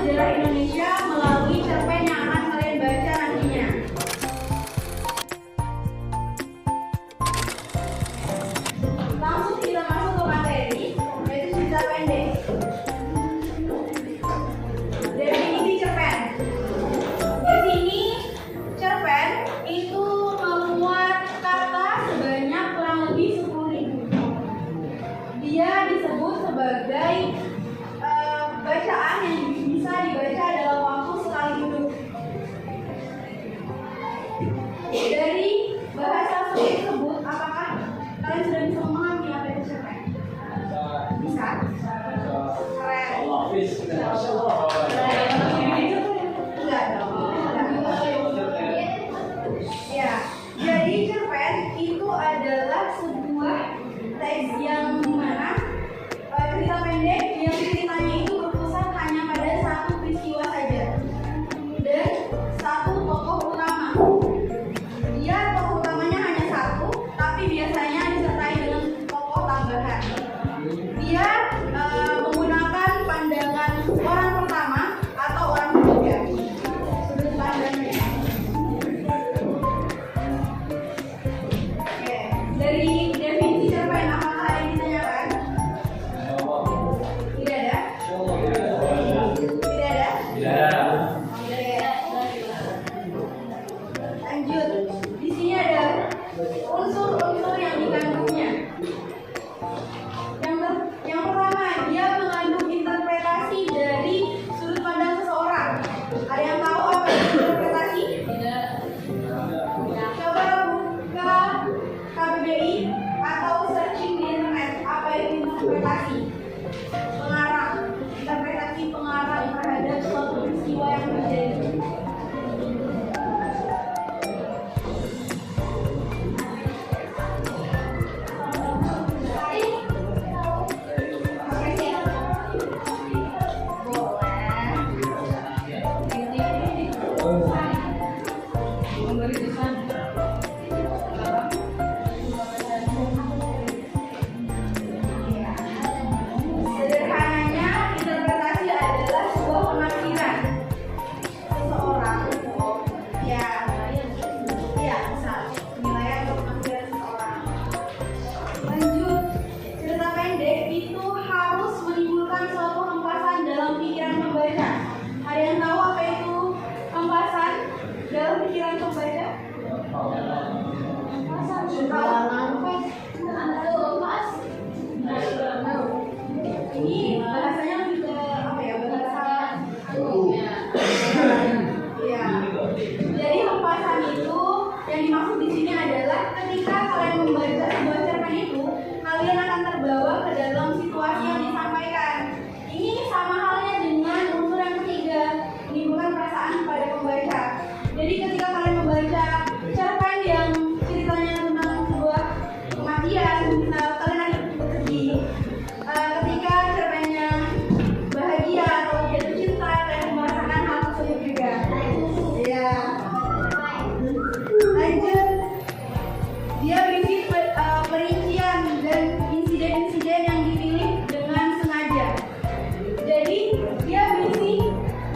sejarah Indonesia melalui cerpen yang akan kalian baca nantinya. Langsung kita masuk ke materi, yaitu cerita pendek. Definisi cerpen. Di sini cerpen itu memuat kata sebanyak kurang lebih 10.000. Dia disebut sebagai bacaan yang bisa dibaca dalam waktu sekali duduk. Dari bahasa tersebut, apakah kalian sudah bisa memahami apa itu cerpen? Bisa? Keren. Enggak dong. Ya, jadi cerpen itu adalah sebuah teks yang mana cerita pendek yang ceritanya itu berpusat hanya pada satu peristiwa saja dan satu tokoh utama. Dia tokoh utamanya hanya satu, tapi biasanya disertai dengan tokoh tambahan. Dia menggunakan pandangan orang pertama atau orang ketiga. Sudut pandangnya. Oke, dari definisi cerpen apakah ada yang ditanyakan? Tidak ada? Tidak ada? Lanjut. Di sini ada unsur-unsur yang dikandungnya. Yang pertama, dia mengandung interpretasi dari sudut pandang seseorang. Ada yang tahu apa itu interpretasi? Tidak. Coba buka KBBI atau searching di internet. Apa itu interpretasi? Pengarang. Interpretasi pengarang terhadap suatu peristiwa yang terjadi. Sederhananya, interpretasi adalah sebuah penafsiran seseorang. Misal penilaian atau penafsiran seseorang. Lanjut, cerita pendek itu harus menimbulkan suatu hempasan dalam pikiran pembaca. Ada yang tahu apa itu hempasan dalam pikiran pembaca? Ini bahasanya lebih ke apa ya? Bahasa ya. Jadi hempasan itu yang dimaksud di sini adalah ketika kalian membaca sebuah cerpen itu, kalian akan terbawa ke dalam situasi yang disampaikan. Ini sama halnya dengan unsur yang ketiga, menimbulkan perasaan pada pembaca. Jadi ketika kalian membaca cerpen yang ceritanya tentang sebuah kematian, kalian akan bersedih. Ketika cerpennya bahagia atau jatuh cinta, kalian merasakan hal tersebut juga. Ya. Lanjut, dia berisi perincian dan insiden-insiden yang dipilih dengan sengaja. Jadi dia berisi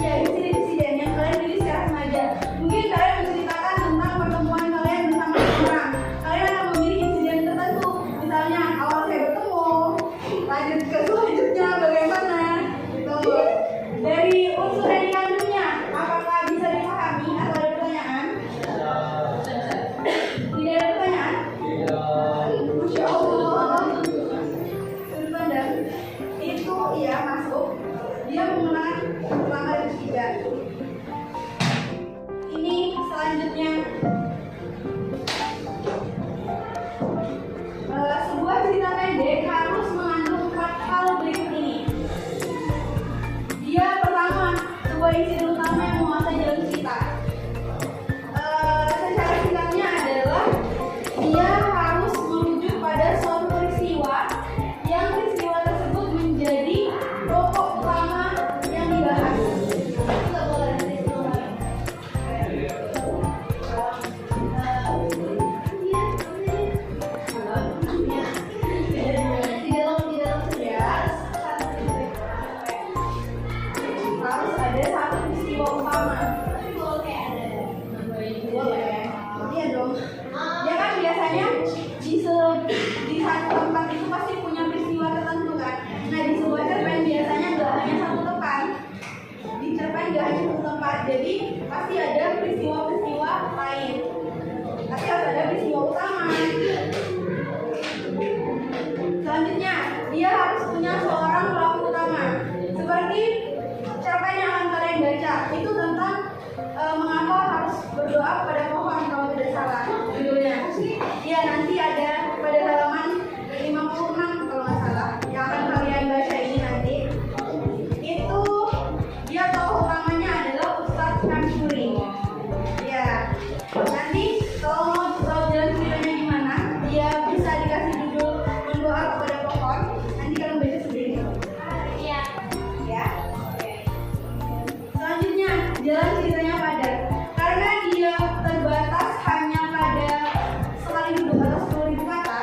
insiden-insiden yang kalian pilih secara sengaja. Mungkin kalian menceritakan tentang pertemuan kalian bersama orang. Kalian akan memilih insiden tertentu. Misalnya awal saya bertemu, lanjut ke selanjutnya bagaimana. Gitu. Dari unsur yang dikandungnya, apakah bisa dipahami atau ada pertanyaan? Tidak ada pertanyaan? Masya Allah. Sudut pandang itu masuk. Dia menggunakan langkah yang ketiga. Ini selanjutnya. Sebuah cerita pendek harus mengandung 4 hal berikut ini. Dia pertama, sebuah insiden utama yang menguasai jalan cerita. Secara singkatnya adalah dia harus merujuk pada suatu peristiwa yang peristiwa tersebut menjadi pokok utama yang dibahas. Kita boleh peristiwa lain. Harus ada cerpen gak hanya satu tempat, jadi pasti ada peristiwa-peristiwa lain. Tapi harus ada peristiwa utama. Selanjutnya, dia harus punya seorang pelaku utama. Seperti cerpen yang akan kalian baca, itu tentang mengapa harus berdoa kepada pohon kalau tidak salah judulnya. Ya, nanti ada pada halaman 56 kalau nggak salah yang akan kalian baca ini nanti. Itu dia tokoh utamanya adalah Ustadz Syamsuri. Ya, nanti kalau mau tahu jalan ceritanya gimana, dia bisa dikasih judul mendoa kepada pohon. Nanti kalian baca sendiri. Iya. Ya. Selanjutnya, jalan ceritanya padat. Karena dia terbatas hanya pada sekali duduk atau 10.000 kata,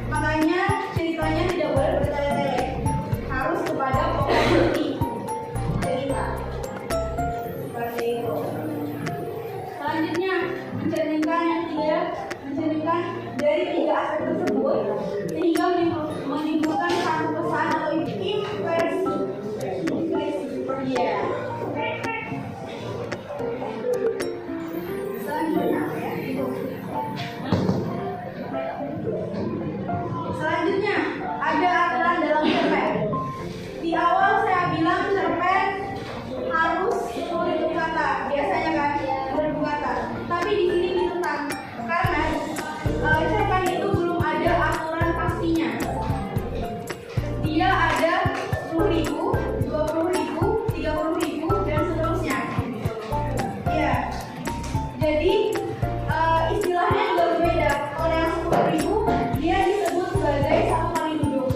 makanya ceritanya tidak boleh bertele-tele. Harus kepada pokok inti cerita. Seperti itu. Selanjutnya, mencerminkan dari 3 aspek tersebut sehingga menimbulkan satu pesan atau impresi. Ya. Selanjutnya, ada aturan dalam cerpen. Di awal saya bilang cerpen harus 10.000 kata, biasanya kan 10.000 kata. Tapi di sini ditentang karena cerpen itu belum ada aturan pastinya. Dia ada 10.000, 20.000, 30.000 dan seterusnya. Ya, jadi istilahnya juga berbeda. Kalau yang 10.000 dia disebut sebagai 1 kali duduk,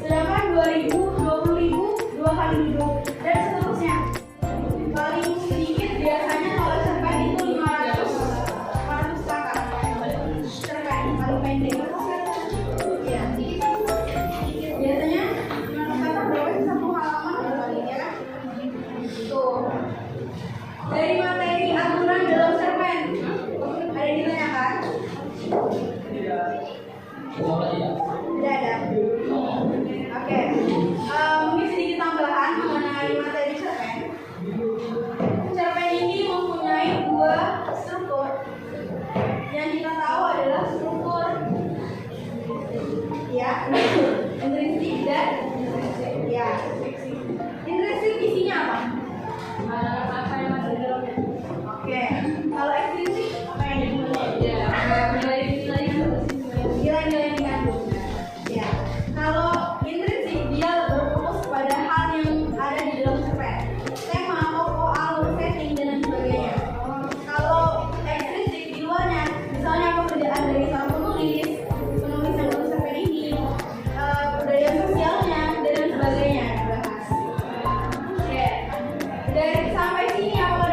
sedangkan 2.000, 20.000 2 kali duduk dan seterusnya. Paling sedikit biasanya kalau cerpen itu 500 kata. Cerpen paling pendek. Ya. Biasanya 500 kata berapa sih satu halaman kali ya? Tuh. Dari materi aturan dalam cerpen ada yang ditanyakan? Tidak ada. Oke. Mungkin sedikit tambahan mengenai materi cerpen. Cerpen ini mempunyai 2 struktur. Yang kita tahu adalah struktur ya, intrinsik dan ya. Intrinsik isinya apa? Apa yang ada di dalamnya? Oke. Kalau ekstrinsik apa yang nilai-nilai yang dikandung. Ya. Kalau intrinsik dia berfokus pada hal yang ada di dalam cerpen, tema, tokoh, alur, setting dan sebagainya. Kalau ekstrinsik di luarnya, misalnya pekerjaan dari seorang penulis yang menulis cerpen ini, budaya sosialnya dan sebagainya dibahas. Oke. Dari sampai sini apa